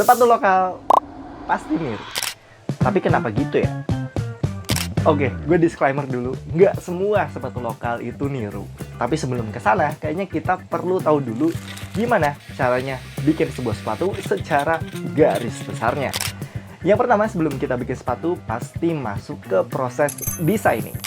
Sepatu lokal pasti niru. Tapi kenapa gitu ya? Oke, gue disclaimer dulu. Nggak semua sepatu lokal itu niru. Tapi sebelum ke sana, kayaknya kita perlu tahu dulu gimana caranya bikin sebuah sepatu secara garis besarnya. Yang pertama, sebelum kita bikin sepatu, pasti masuk ke proses designing.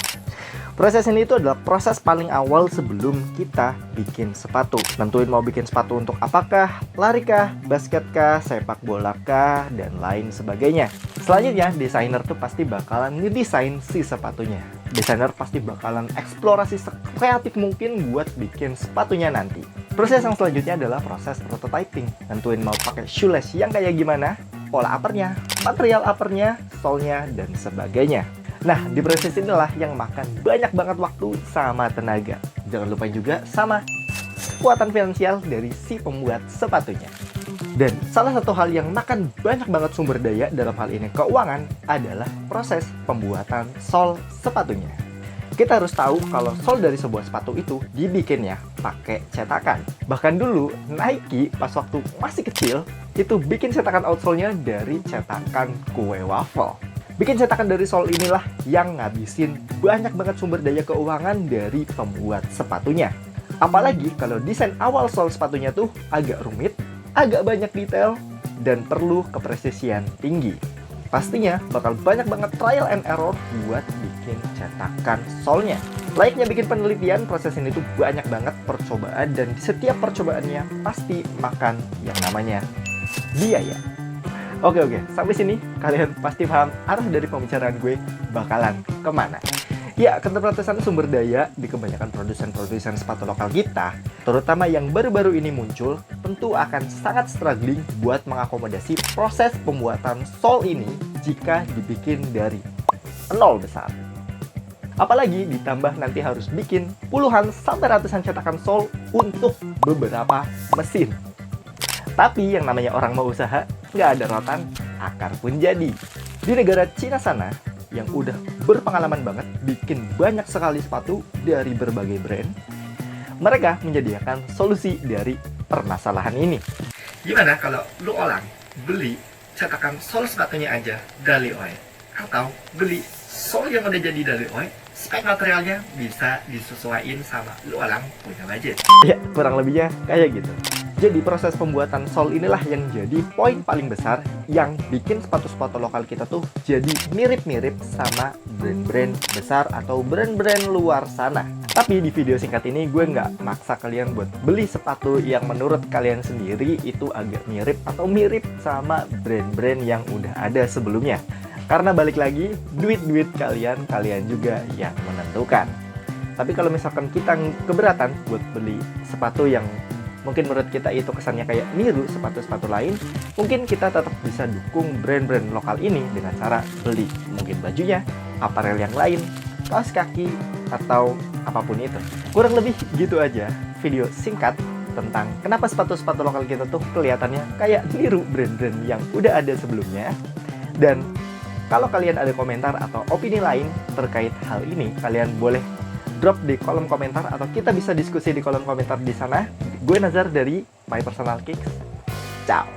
Proses ini itu adalah proses paling awal sebelum kita bikin sepatu. Nentuin mau bikin sepatu untuk apakah, larikah, basketkah, sepak bolakah, dan lain sebagainya. Selanjutnya, desainer tuh pasti bakalan ngedesain si sepatunya. Desainer pasti bakalan eksplorasi sekreatif mungkin buat bikin sepatunya nanti. Proses yang selanjutnya adalah proses prototyping. Nentuin mau pakai shoelace yang kayak gimana, pola uppernya, material uppernya, solnya, dan sebagainya. Nah, di proses inilah yang makan banyak banget waktu sama tenaga. Jangan lupa juga sama kekuatan finansial dari si pembuat sepatunya. Dan salah satu hal yang makan banyak banget sumber daya dalam hal ini keuangan adalah proses pembuatan sol sepatunya. Kita harus tahu kalau sol dari sebuah sepatu itu dibikinnya pakai cetakan. Bahkan dulu Nike pas waktu masih kecil itu bikin cetakan outsole-nya dari cetakan kue waffle. Bikin cetakan dari sol inilah yang ngabisin banyak banget sumber daya keuangan dari pembuat sepatunya. Apalagi kalau desain awal sol sepatunya tuh agak rumit, agak banyak detail, dan perlu kepresisian tinggi. Pastinya bakal banyak banget trial and error buat bikin cetakan solnya. Layaknya bikin penelitian, proses ini tuh banyak banget percobaan, dan setiap percobaannya pasti makan yang namanya biaya. Oke, sampai sini kalian pasti paham arah dari pembicaraan gue bakalan kemana. Ya, keterbatasan sumber daya di kebanyakan produsen-produsen sepatu lokal kita, terutama yang baru-baru ini muncul, tentu akan sangat struggling buat mengakomodasi proses pembuatan sol ini jika dibikin dari nol besar. Apalagi ditambah nanti harus bikin puluhan sampai ratusan cetakan sol untuk beberapa mesin. Tapi yang namanya orang mau usaha, nggak ada rotan, akar pun jadi. Di negara Cina sana, yang udah berpengalaman banget bikin banyak sekali sepatu dari berbagai brand, mereka menyediakan solusi dari permasalahan ini. Gimana kalau lu beli cetakan sol sepatunya aja dari OE? Atau beli sol yang udah jadi dari OE, spek materialnya bisa disesuaikan sama lu punya budget. Ya, kurang lebihnya kayak gitu. Jadi proses pembuatan sol inilah yang jadi poin paling besar yang bikin sepatu-sepatu lokal kita tuh jadi mirip-mirip sama brand-brand besar atau brand-brand luar sana. Tapi di video singkat ini gue nggak maksa kalian buat beli sepatu yang menurut kalian sendiri itu agak mirip atau mirip sama brand-brand yang udah ada sebelumnya. Karena balik lagi, duit kalian juga yang menentukan. Tapi kalau misalkan kita keberatan buat beli sepatu yang mungkin menurut kita itu kesannya kayak niru sepatu-sepatu lain, mungkin kita tetap bisa dukung brand-brand lokal ini dengan cara beli mungkin bajunya, aparel yang lain, kaos kaki, atau apapun itu. Kurang lebih gitu aja video singkat tentang kenapa sepatu-sepatu lokal kita tuh kelihatannya kayak niru brand-brand yang udah ada sebelumnya. Dan kalau kalian ada komentar atau opini lain terkait hal ini, kalian boleh drop di kolom komentar atau kita bisa diskusi di kolom komentar di sana. Gue Nazar dari My Personal Kicks. Ciao.